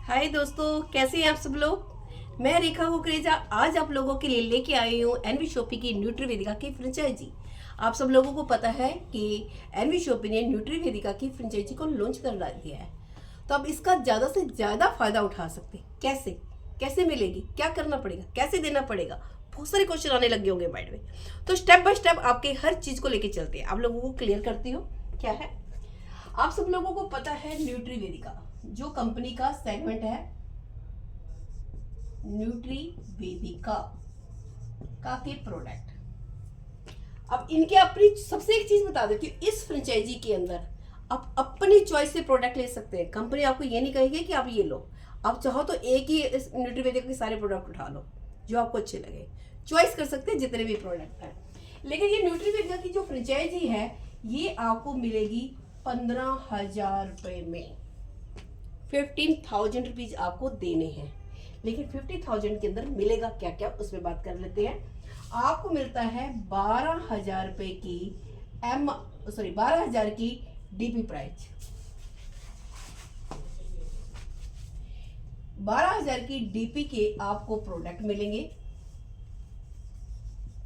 हाय दोस्तों, कैसे हैं आप सब लोग। मैं रेखा कुकरेजा आज आप लोगों के लिए लेके आई हूँ एनवी शॉपी की न्यूट्रीवेदिका की फ्रेंचाइजी। आप सब लोगों को पता है कि एनवी शॉपी ने न्यूट्रीवेदिका की फ्रेंचाइजी को लॉन्च कर दिया है, तो अब इसका ज़्यादा से ज़्यादा फायदा उठा सकते हैं। कैसे कैसे मिलेगी, क्या करना पड़ेगा, कैसे देना पड़ेगा, बहुत सारे क्वेश्चन आने लगे होंगे माइंड में। तो स्टेप बाय स्टेप आपके हर चीज़ को लेके चलते हैं, आप लोगों को क्लियर करती हूँ क्या है। आप सब लोगों को पता है न्यूट्रीवेदिका जो कंपनी का सेगमेंट है, न्यूट्रीवेदिका का के प्रोडक्ट। अब इनके अपनी सबसे एक चीज बता देती हूँ, इस फ्रेंचाइजी के अंदर आप अपनी चॉइस से प्रोडक्ट ले सकते हैं। कंपनी आपको ये नहीं कहेगी कि आप ये लो, आप चाहो तो एक ही इस न्यूट्रीवेदिका के सारे प्रोडक्ट उठा लो जो आपको अच्छे लगे, चॉइस कर सकते हैं जितने भी प्रोडक्ट हैं। लेकिन ये न्यूट्रीवेदिका की जो फ्रेंचाइजी है ये आपको मिलेगी 15,000 रुपए में। 15,000 रुपीज आपको देने हैं। लेकिन 50,000 के अंदर मिलेगा क्या क्या, उसमें बात कर लेते हैं। आपको मिलता है 12,000 रुपए की 12,000 की डीपी प्राइस, 12,000 की डीपी के आपको प्रोडक्ट मिलेंगे,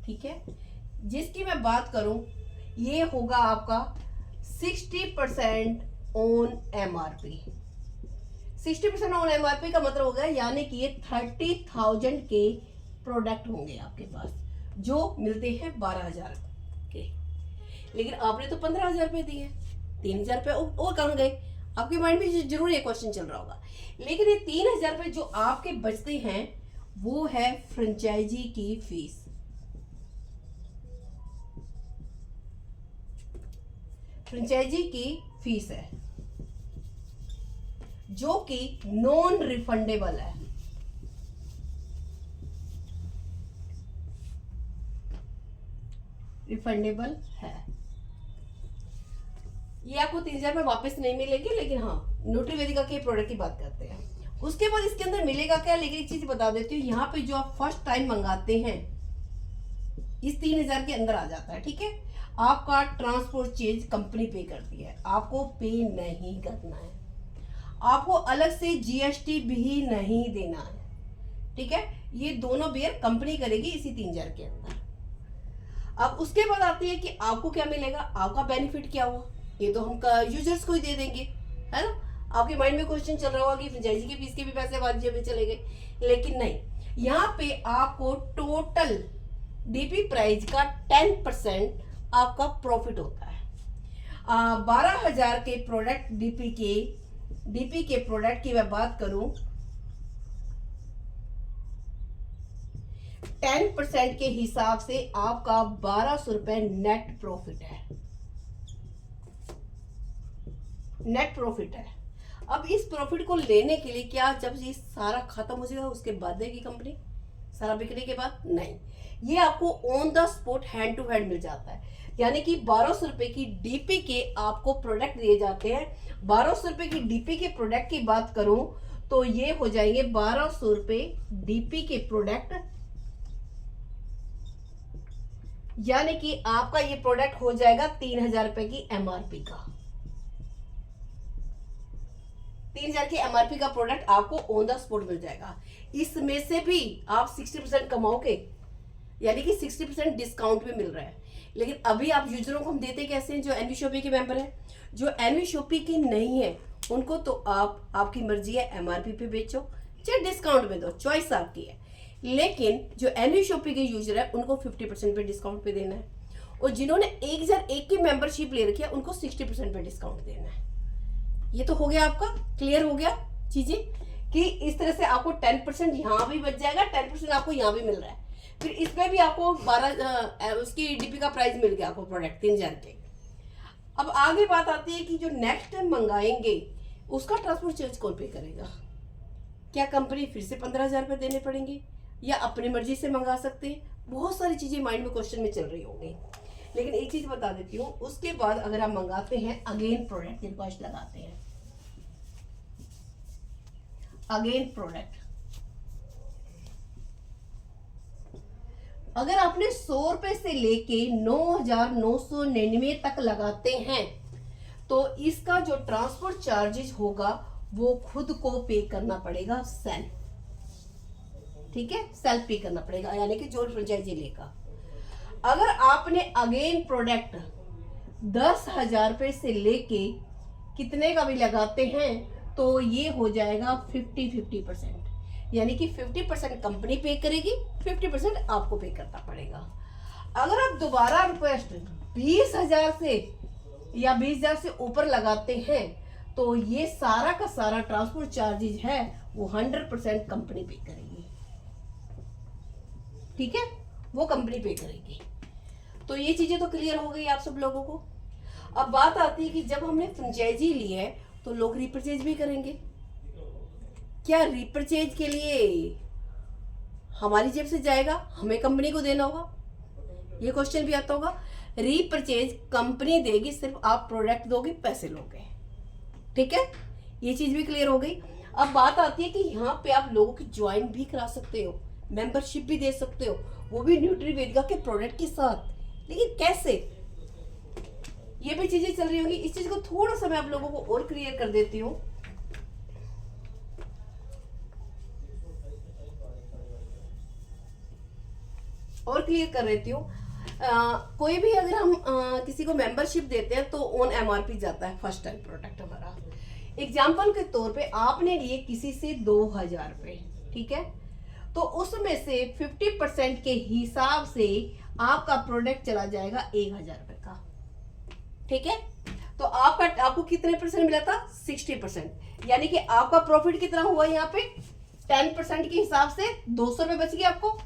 ठीक है। जिसकी मैं बात करूं ये होगा आपका 60% ऑन एमआरपी। 60% ऑन एमआरपी का मतलब हो गया यानी कि ये 30,000 के प्रोडक्ट होंगे आपके पास जो मिलते हैं 12,000 के। लेकिन आपने तो 15,000 रुपए दिए, 3,000 रुपए और कहाँ गए। आपके माइंड में जरूर ये क्वेश्चन चल रहा होगा। लेकिन ये 3,000 रुपए जो आपके बचते हैं वो है फ्रेंचाइजी की फीस। फ्रेंचाइजी की फीस है जो कि नॉन रिफंडेबल है। रिफंडेबल है, ये आपको 3,000 में वापस नहीं मिलेंगे। लेकिन हाँ, न्यूट्रीवेदिका के प्रोडक्ट की बात करते हैं। उसके बाद इसके अंदर मिलेगा क्या, लेकिन एक चीज बता देती हूँ, यहाँ पे जो आप फर्स्ट टाइम मंगाते हैं इस 3,000 के अंदर आ जाता है, ठीक है। आपका ट्रांसपोर्ट चार्ज कंपनी पे करती है, आपको पे नहीं करना है। आपको अलग से जीएसटी भी नहीं देना है, ठीक है। ये दोनों बेयर कंपनी करेगी इसी 3,000 के अंदर। अब उसके बाद आती है कि आपको क्या मिलेगा, आपका बेनिफिट क्या हुआ, ये तो हम यूजर्स को ही दे देंगे, है ना। आपके माइंड में क्वेश्चन चल रहा होगा कि फ्रेंचाइजी की फीस के भी पैसे वाजिब में चले गए, लेकिन नहीं। यहाँ पे आपको टोटल डीपी प्राइस का 10% आपका प्रॉफिट होता है। 12,000 के प्रोडक्ट डीपी के प्रोडक्ट की मैं बात करूं, 10% के हिसाब से आपका 1,200 रुपए नेट प्रॉफिट है। नेट प्रॉफिट है। अब इस प्रॉफिट को लेने के लिए क्या, जब ये सारा खत्म हो जाएगा उसके बाद देगी कंपनी, सारा बिकने के बाद नहीं, ये आपको on the spot hand to hand मिल जाता है। यानी कि 1,200 रुपए की डीपी के आपको प्रोडक्ट दिए जाते हैं। 1,200 रुपए की डीपी के प्रोडक्ट की बात करूं तो ये हो जाएंगे 1,200 रुपए डीपी के प्रोडक्ट, यानी कि आपका ये प्रोडक्ट हो जाएगा 3,000 रुपए की एमआरपी का। 3,000 की एमआरपी का प्रोडक्ट आपको ऑन द स्पॉट मिल जाएगा। इसमें से भी आप 60% कमाओगे, यानी कि 60% डिस्काउंट भी मिल रहा है। लेकिन अभी आप यूजरों को हम देते कैसे हैं, जो एनवी शॉपी के मेंबर हैं। जो एनवी शॉपी की नहीं है उनको तो आपकी मर्जी है, एमआरपी पे बेचो चाहे डिस्काउंट में दो, चॉइस आपकी है। लेकिन जो एनवी शॉपी के यूजर है उनको 50% पे डिस्काउंट पे देना है, और जिन्होंने 1,001 की मेंबरशिप ले रखी है उनको 60% पे डिस्काउंट देना है। ये तो हो गया, आपका क्लियर हो गया चीजें कि इस तरह से आपको 10% यहाँ भी बच जाएगा, 10% आपको यहाँ भी मिल रहा है। फिर इसमें भी आपको 12 उसकी डीपी का प्राइस मिल गया आपको प्रोडक्ट 3,000 के। अब आगे बात आती है कि जो नेक्स्ट टाइम मंगाएंगे उसका ट्रांसपोर्ट चार्ज कौन पे करेगा। क्या कंपनी फिर से 15,000 रुपए देने पड़ेंगे या अपनी मर्जी से मंगा सकते हैं। बहुत सारी चीजें माइंड में क्वेश्चन में चल रही होंगी। लेकिन एक चीज बता देती हूँ, उसके बाद अगर आप मंगाते हैं अगेन प्रोडक्ट की रिक्वेस्ट लगाते हैं, अगेन प्रोडक्ट, अगर आपने 100 रुपए से लेके 9,999 तक लगाते हैं तो इसका जो ट्रांसपोर्ट चार्जेस होगा वो खुद को पे करना पड़ेगा सेल्फ, ठीक है, सेल्फ पे करना पड़ेगा, यानी कि जो फ्रेंचाइजी लेगा। अगर आपने अगेन प्रोडक्ट 10,000 रुपये से लेके कितने का भी लगाते हैं तो ये हो जाएगा 50-50%, यानी कि 50% कंपनी पे करेगी, 50% आपको पे करना पड़ेगा। अगर आप दोबारा रिक्वेस्ट 20,000 से या 20,000 से ऊपर लगाते हैं तो ये सारा का सारा ट्रांसपोर्ट चार्जेज है वो 100% कंपनी पे करेगी, ठीक है, वो कंपनी पे करेगी। तो ये चीजें तो क्लियर हो गई आप सब लोगों को। अब बात आती है कि जब हमने फ्रेंचाइजी ली है तो लोग रिपर्चेज भी करेंगे। क्या रिपर्चेज के लिए हमारी जेब से जाएगा, हमें कंपनी को देना होगा? ये क्वेश्चन भी आता होगा। रिपर्चेज कंपनी देगी, सिर्फ आप प्रोडक्ट दोगे, पैसे लोगे, ठीक है, ये चीज भी क्लियर हो गई। अब बात आती है कि यहाँ पे आप लोगों की ज्वाइन भी करा सकते हो, मेंबरशिप भी दे सकते हो, वो भी न्यूट्रीवेदिका के प्रोडक्ट के साथ। लेकिन कैसे, ये भी चीजें चल रही होंगी। इस चीज को थोड़ा सा मैं आप लोगों को और क्लियर कर देती हूँ। और क्लियर कर देती हूँ। कोई भी अगर हम किसी को मेंबरशिप देते हैं तो ऑन एमआरपी जाता है फर्स्ट टाइम प्रोडक्ट हमारा। एग्जाम्पल के तौर पे आपने लिए किसी से 2,000 रुपये, ठीक है, तो उसमें से 50% के हिसाब से आपका प्रोडक्ट चला जाएगा 1,000 रुपये का, ठीक है। तो आपको कितने परसेंट मिला था? 60%, यानी कि आपका प्रॉफिट कितना हुआ यहाँ पे? 10% के हिसाब से 200 रुपये बच गए आपको।